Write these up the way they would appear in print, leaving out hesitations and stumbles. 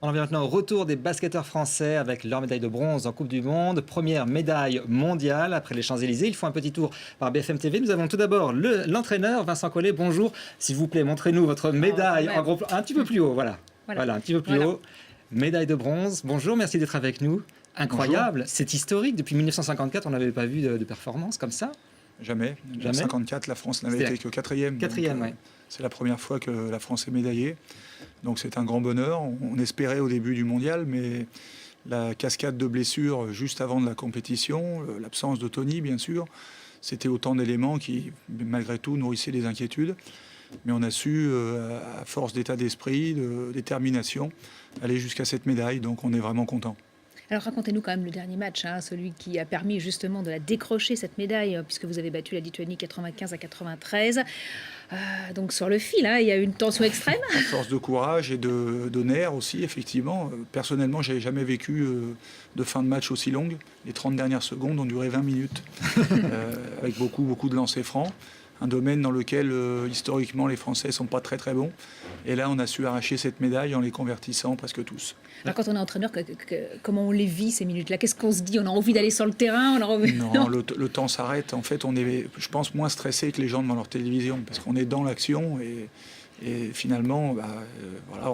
On en vient maintenant au retour des basketteurs français avec leur médaille de bronze en Coupe du Monde. Première médaille mondiale après les Champs-Élysées. Ils font un petit tour par BFM TV. Nous avons tout d'abord l'entraîneur Vincent Collet. Bonjour. S'il vous plaît, montrez-nous votre médaille en gros plan. Un petit peu plus haut, voilà. Voilà, un petit peu plus haut. Médaille de bronze. Bonjour, merci d'être avec nous. Incroyable, c'est historique. Depuis 1954, on n'avait pas vu de performance comme ça. Jamais. En 1954, la France n'avait été que quatrième. Quatrième, oui. C'est la première fois que la France est médaillée. Donc c'est un grand bonheur. On espérait au début du mondial, mais la cascade de blessures juste avant de la compétition, l'absence de Tony, bien sûr, c'était autant d'éléments qui, malgré tout, nourrissaient les inquiétudes. Mais on a su, à force d'état d'esprit, de détermination, aller jusqu'à cette médaille. Donc on est vraiment content. Alors racontez-nous quand même le dernier match, celui qui a permis justement de la décrocher, cette médaille, puisque vous avez battu la Lituanie 95-93. Donc sur le fil, il y a eu une tension extrême. À force de courage et de nerfs aussi, effectivement. Personnellement, je n'avais jamais vécu de fin de match aussi longue. Les 30 dernières secondes ont duré 20 minutes, avec beaucoup de lancers francs. Un domaine dans lequel, historiquement, les Français ne sont pas très bons. Et là, on a su arracher cette médaille en les convertissant presque tous. Alors, quand on est entraîneur, comment on les vit, ces minutes-là? Qu'est-ce qu'on se dit? On a envie d'aller sur le terrain? Non, le temps s'arrête. En fait, on est, je pense, moins stressé que les gens devant leur télévision, parce qu'on est dans l'action et finalement, voilà,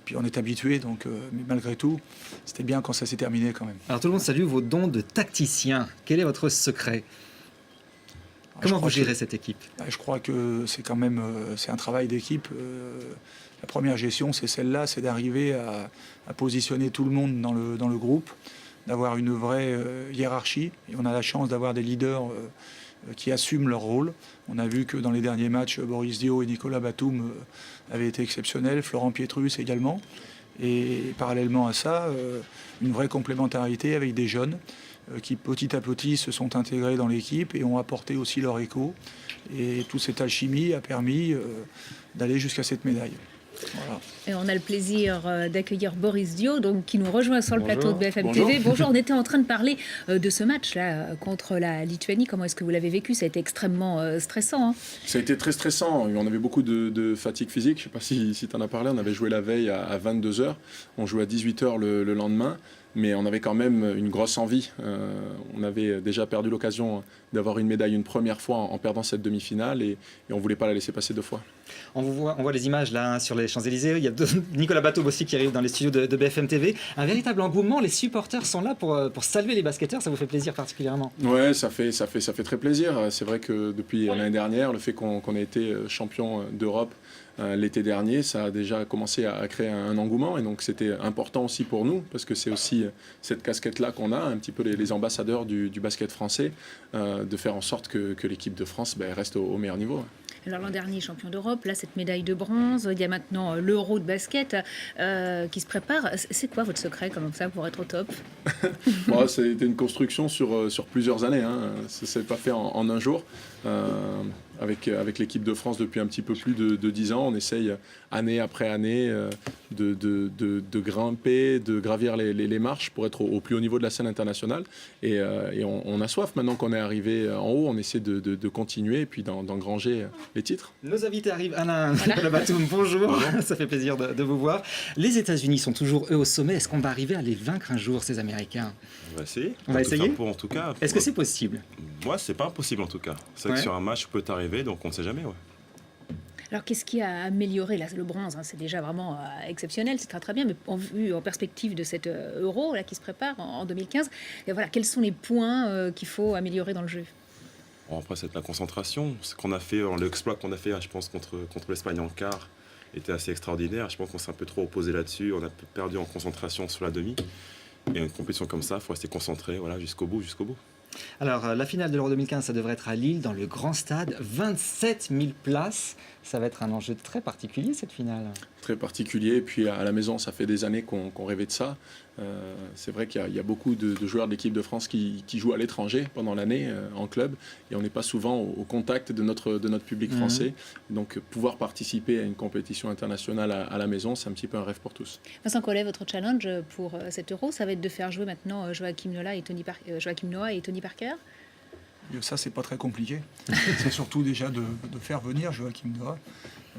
puis on est habitué. Donc, mais malgré tout, c'était bien quand ça s'est terminé quand même. Alors, tout le monde salue vos dons de tacticien. Quel est votre secret? Comment vous gérez cette équipe? Je crois que c'est quand même c'est un travail d'équipe. La première gestion, c'est celle-là, c'est d'arriver à positionner tout le monde dans le groupe, d'avoir une vraie hiérarchie. Et on a la chance d'avoir des leaders qui assument leur rôle. On a vu que dans les derniers matchs, Boris Dio et Nicolas Batum avaient été exceptionnels, Florent Pietrus également. Et parallèlement à ça, une vraie complémentarité avec des jeunes qui petit à petit se sont intégrés dans l'équipe et ont apporté aussi leur écho. Et toute cette alchimie a permis d'aller jusqu'à cette médaille. Voilà. Et on a le plaisir d'accueillir Boris Dio, donc, qui nous rejoint sur le plateau de BFM TV. Bonjour, on était en train de parler de ce match-là contre la Lituanie. Comment est-ce que vous l'avez vécu? Ça a été extrêmement stressant. Ça a été très stressant. On avait beaucoup de fatigue physique. Je ne sais pas si tu en as parlé. On avait joué la veille à 22h. On jouait à 18h le lendemain. Mais on avait quand même une grosse envie. On avait déjà perdu l'occasion d'avoir une médaille une première fois en perdant cette demi-finale et on ne voulait pas la laisser passer deux fois. On voit les images là sur les Champs-Élysées. Il y a Nicolas Batum aussi qui arrive dans les studios de BFM TV. Un véritable engouement. Les supporters sont là pour saluer les basketteurs. Ça vous fait plaisir particulièrement? Ouais, ça fait très plaisir. C'est vrai que depuis l'année dernière, le fait qu'on ait été champion d'Europe l'été dernier, ça a déjà commencé à créer un engouement et donc c'était important aussi pour nous parce que c'est aussi cette casquette-là qu'on a, un petit peu les ambassadeurs du basket français, de faire en sorte que l'équipe de France reste au meilleur niveau. Alors l'an dernier, champion d'Europe, là cette médaille de bronze, il y a maintenant l'Euro de basket qui se prépare. C'est quoi votre secret comme ça pour être au top? Bon, c'était une construction sur plusieurs années, ça ne s'est pas fait en un jour. Avec l'équipe de France depuis un petit peu plus de 10 ans, on essaye année après année de grimper, de gravir les marches pour être au plus haut niveau de la scène internationale. Et on a soif maintenant qu'on est arrivé en haut, on essaie de continuer et puis d'engranger les titres. Nos invités arrivent. Alain Batum, bonjour. Ça fait plaisir de vous voir. Les États-Unis sont toujours eux au sommet. Est-ce qu'on va arriver à les vaincre un jour, ces Américains? On va essayer. On va essayer pour, en tout cas. Est-ce que c'est possible? Moi, c'est pas impossible en tout cas. C'est vrai que sur un match peut arriver, donc on ne sait jamais. Alors, qu'est-ce qui a amélioré là, le bronze? C'est déjà vraiment exceptionnel, c'est très bien, mais en perspective de cet euro là, qui se prépare en 2015, et voilà, quels sont les points qu'il faut améliorer dans le jeu? Bon, après, c'est la concentration. Ce qu'on a fait, l'exploit qu'on a fait, je pense, contre l'Espagne en quart, était assez extraordinaire. Je pense qu'on s'est un peu trop opposé là-dessus. On a perdu en concentration sur la demi. Et une compétition comme ça, il faut rester concentré jusqu'au bout. Alors, la finale de l'Euro 2015, ça devrait être à Lille, dans le grand stade. 27 000 places. Ça va être un enjeu très particulier, cette finale. Très particulier. Et puis, à la maison, ça fait des années qu'on rêvait de ça. C'est vrai qu'il y a beaucoup de joueurs de l'équipe de France qui jouent à l'étranger pendant l'année, en club. Et on n'est pas souvent au contact de notre public français. Donc, pouvoir participer à une compétition internationale à la maison, c'est un petit peu un rêve pour tous. Vincent Collet, votre challenge pour cet Euro, ça va être de faire jouer maintenant Joachim Noah et Tony Parker? Ça, c'est pas très compliqué. C'est surtout déjà de faire venir Joachim Noah,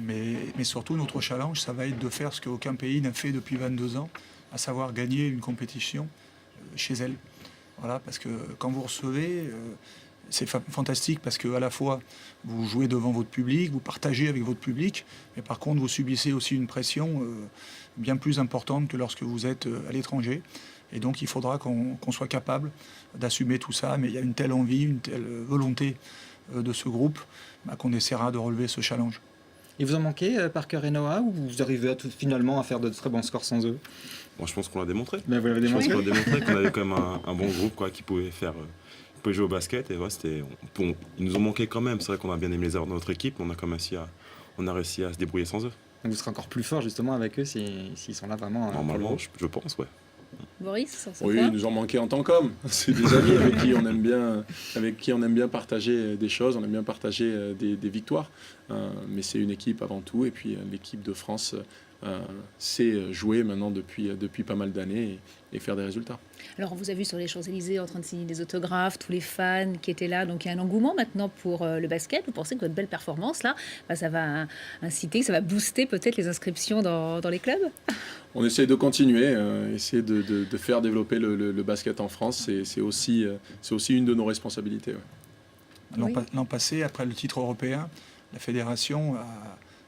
Mais surtout, notre challenge, ça va être de faire ce qu'aucun pays n'a fait depuis 22 ans, à savoir gagner une compétition chez elle. Voilà, parce que quand vous recevez, c'est fantastique parce qu'à la fois, vous jouez devant votre public, vous partagez avec votre public, mais par contre, vous subissez aussi une pression bien plus importante que lorsque vous êtes à l'étranger. Et donc, il faudra qu'on soit capable d'assumer tout ça. Mais il y a une telle envie, une telle volonté de ce groupe qu'on essaiera de relever ce challenge. Et vous en manquez, Parker et Noah, ou vous arrivez finalement à faire de très bons scores sans eux? Bon, je pense qu'on l'a démontré. Mais vous l'avez Je pense démontré. qu'on a démontré qu'on avait quand même un bon groupe quoi, qui pouvait jouer au basket. Et ouais, ils nous ont manqué quand même. C'est vrai qu'on a bien aimé les avoir dans notre équipe, mais on a réussi à se débrouiller sans eux. Donc vous serez encore plus fort justement avec eux s'ils sont là vraiment. Pour le Normalement, groupe. je pense, ouais. Boris, sur ce Oui, point ils nous ont manqué en tant qu'hommes. C'est des amis avec qui on aime bien partager des choses, on aime bien partager des victoires. Mais c'est une équipe avant tout. Et puis l'équipe de France sait jouer maintenant depuis pas mal d'années et faire des résultats. Alors, on vous a vu sur les Champs-Élysées en train de signer des autographes, tous les fans qui étaient là. Donc, il y a un engouement maintenant pour le basket. Vous pensez que votre belle performance, là, ça va inciter, ça va booster peut-être les inscriptions dans les clubs? On essaie de continuer, essayer de faire développer le basket en France. C'est aussi une de nos responsabilités. Ouais. Oui. L'an passé, après le titre européen, la fédération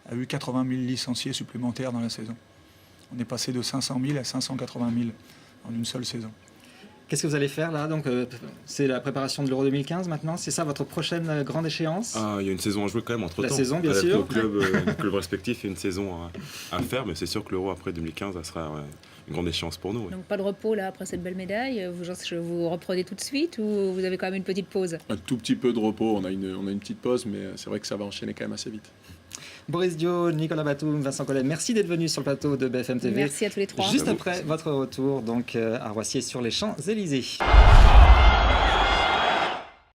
a eu 80 000 licenciés supplémentaires dans la saison. On est passé de 500 000 à 580 000 en une seule saison. Qu'est-ce que vous allez faire là? Donc, c'est la préparation de l'Euro 2015 maintenant. C'est ça votre prochaine grande échéance? Ah, il y a une saison à jouer quand même entre temps. La saison, bien avec sûr. nos clubs respectifs, il y a une saison à faire, mais c'est sûr que l'Euro après 2015, ça sera une grande échéance pour nous. Ouais. Donc, pas de repos là après cette belle médaille. Vous reprenez tout de suite ou vous avez quand même une petite pause? Un tout petit peu de repos, on a une petite pause, mais c'est vrai que ça va enchaîner quand même assez vite. Boris Dio, Nicolas Batum, Vincent Collet, merci d'être venus sur le plateau de BFM TV. Merci à tous les trois. Juste À vous. après votre retour donc à Roissy sur les Champs-Élysées.